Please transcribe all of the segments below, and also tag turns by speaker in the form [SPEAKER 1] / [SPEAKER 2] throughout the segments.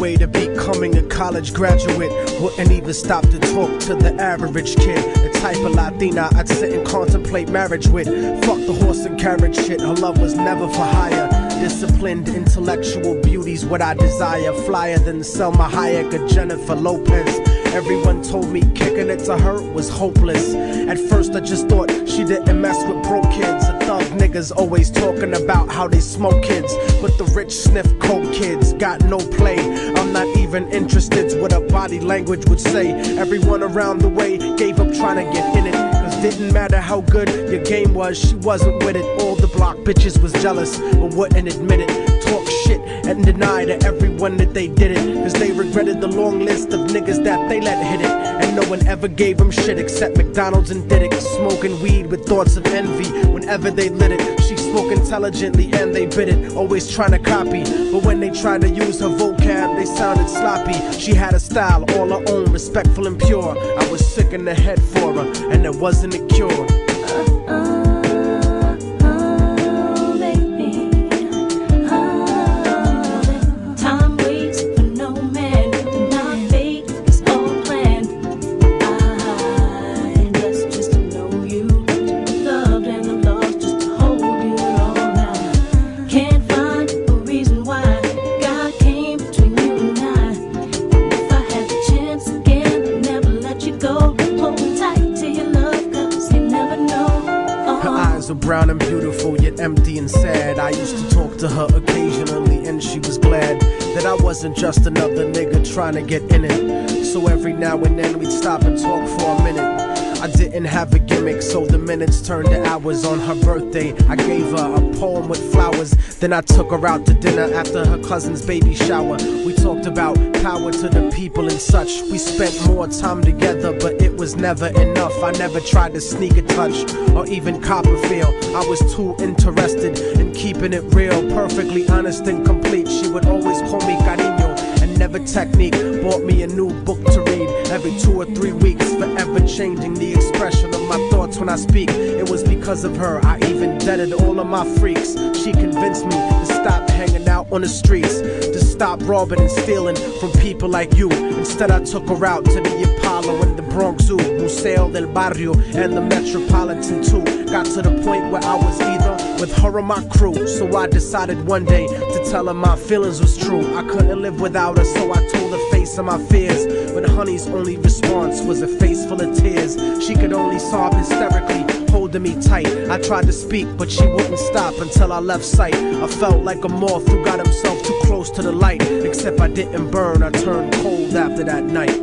[SPEAKER 1] way to becoming a college graduate. Wouldn't even stop to talk to the average kid. The type of Latina I'd sit and contemplate marriage with. Fuck the horse and carriage shit, her love was never for hire. Disciplined intellectual beauty's what I desire. Flyer than Selma Hayek or Jennifer Lopez. Everyone told me kicking it to her was hopeless. At first I just thought she didn't mess with broke kids. The thug niggas always talking about how they smoke kids, but the rich sniff coke kids got no play. I'm not even interested what her body language would say. Everyone around the way gave up trying to get in it, cause didn't matter how good your game was, she wasn't with it. All the block bitches was jealous but wouldn't admit it. Talk shit and deny to everyone that they did it, cause they regretted the long list of niggas that they let hit it. And no one ever gave them shit except McDonald's and Diddick. Smoking weed with thoughts of envy whenever they lit it. She spoke intelligently and they bit it, always trying to copy, but when they tried to use her vocab they sounded sloppy. She had a style all her own, respectful and pure. I was sick in the head for her and there wasn't a cure. Brown and beautiful, yet empty and sad. I used to talk to her occasionally and she was glad that I wasn't just another nigga trying to get in it. So every now and then we'd stop and talk for a minute. I didn't have a gimmick, so the minutes turned to hours. On her birthday, I gave her a poem with flowers. Then I took her out to dinner after her cousin's baby shower. We talked about power to the people and such. We spent more time together, but it was never enough. I never tried to sneak a touch or even cop a feel. I was too interested in keeping it real, perfectly honest and complete. She would always call me cariño and never technique. Bought me a new book to read every 2 or 3 weeks, forever changing the expression of my thoughts when I speak. It was because of her I even deaded all of my freaks. She convinced me to stop hanging out on the streets, to stop robbing and stealing from people like you. Instead I took her out to the Apollo and the Bronx Zoo, Museo del Barrio and the Metropolitan too. Got to the point where I was either with her or my crew, so I decided one day to tell her my feelings was true. I couldn't live without her, so I told her face of my fears, but honey's only response was a face full of tears. She could only sob hysterically, holding me tight. I tried to speak, but she wouldn't stop until I left sight. I felt like a moth who got himself too close to the light, except I didn't burn, I turned cold after that night.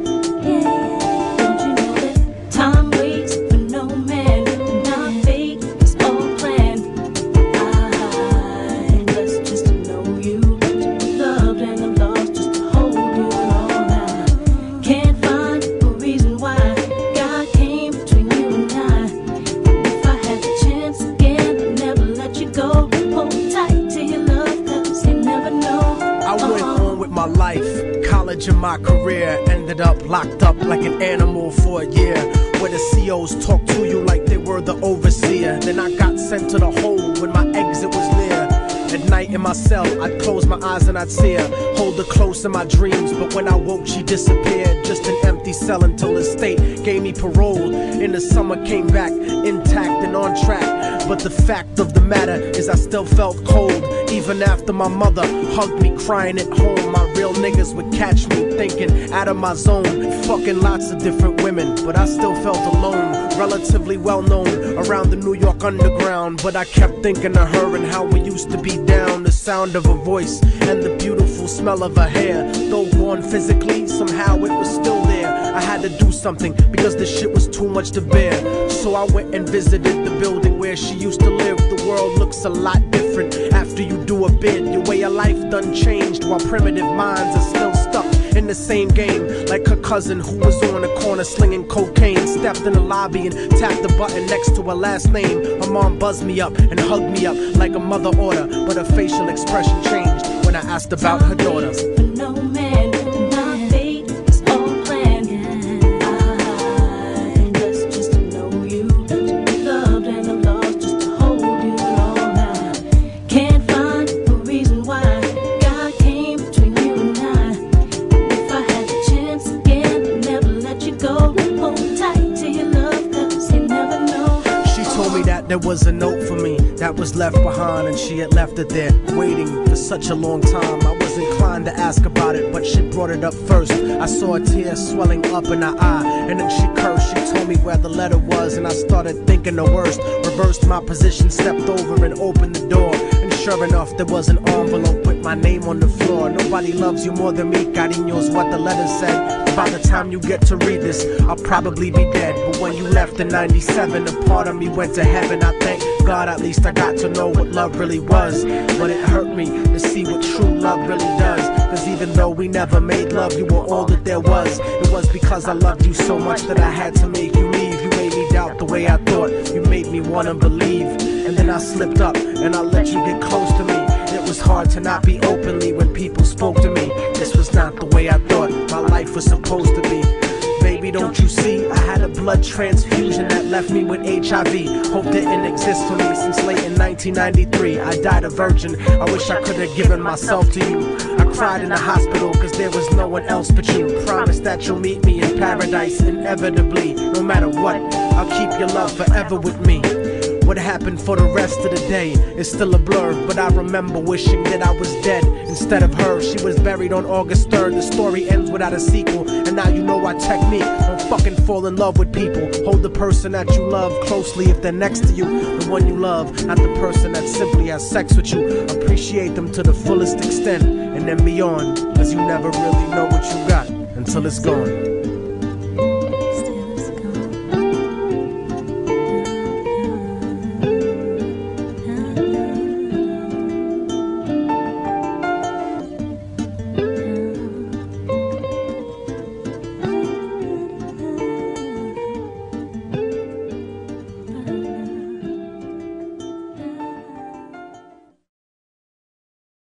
[SPEAKER 1] In my career, ended up locked up like an animal for a year, where the COs talk to you like they were the overseer. Then I got sent to the hole when my exit was near. At night in my cell, I'd close my eyes and I'd see her, hold her close in my dreams, but when I woke she disappeared. Just an empty cell until the state gave me parole. In the summer came back intact and on track, but the fact of the matter is I still felt cold. Even after my mother hugged me crying at home, my real niggas would catch me thinking out of my zone, fucking lots of different women, but I still felt alone. Relatively well known around the New York underground, but I kept thinking of her and how we used to be down. The sound of her voice and the beautiful smell of her hair, though gone physically, somehow it was still there. I had to do something because the shit was too much to bear. So I went and visited the building where she used to live. The world looks a lot different after you do a bid. Your way of life done changed, while primitive minds are still stuck in the same game. Like her cousin who was on the corner slinging cocaine, stepped in the lobby and tapped the button next to her last name. Her mom buzzed me up and hugged me up like a mother order, but her facial expression changed when I asked about her daughter.
[SPEAKER 2] No man, my fate is all planned. I just to know you, to be loved and the lost, just to hold you all night. Can't find a reason why God came between you and I.
[SPEAKER 1] me that there was a note for me that was left behind, and she had left it there, waiting for such a long time. I was inclined to ask about it, but she brought it up first. I saw a tear swelling up in her eye, and then she cursed. She told me where the letter was, and I started thinking the worst. Reversed my position, stepped over and opened the door, and sure enough, there was an envelope with my name on the floor. Nobody loves you more than me, cariño's what the letter said. By the time you get to read this, I'll probably be dead. But when you left in 97, a part of me went to heaven. I thank God at least I got to know what love really was. But it hurt me to see what true love really does. Cause even though we never made love, you were all that there was. It was because I loved you so much that I had to make you leave. You made me doubt the way I thought, you made me wanna believe. And then I slipped up and I let you get close to me. It was hard to not be openly when people spoke to me. This was not the way I thought my life was supposed to be. Baby, don't you see? I had a blood transfusion that left me with HIV. Hope didn't exist for me since late in 1993. I died a virgin. I wish I could have given myself to you. I cried in the hospital cause there was no one else but you. Promise that you'll meet me in paradise inevitably. No matter what, I'll keep your love forever with me. What happened for the rest of the day is still a blur, but I remember wishing that I was dead instead of her. She was buried on August 3rd. The story ends without a sequel, and now you know our technique. Don't fucking fall in love with people. Hold the person that you love closely if they're next to you. The one you love, not the person that simply has sex with you. Appreciate them to the fullest extent, and then beyond, cause you never really know what you got until it's gone.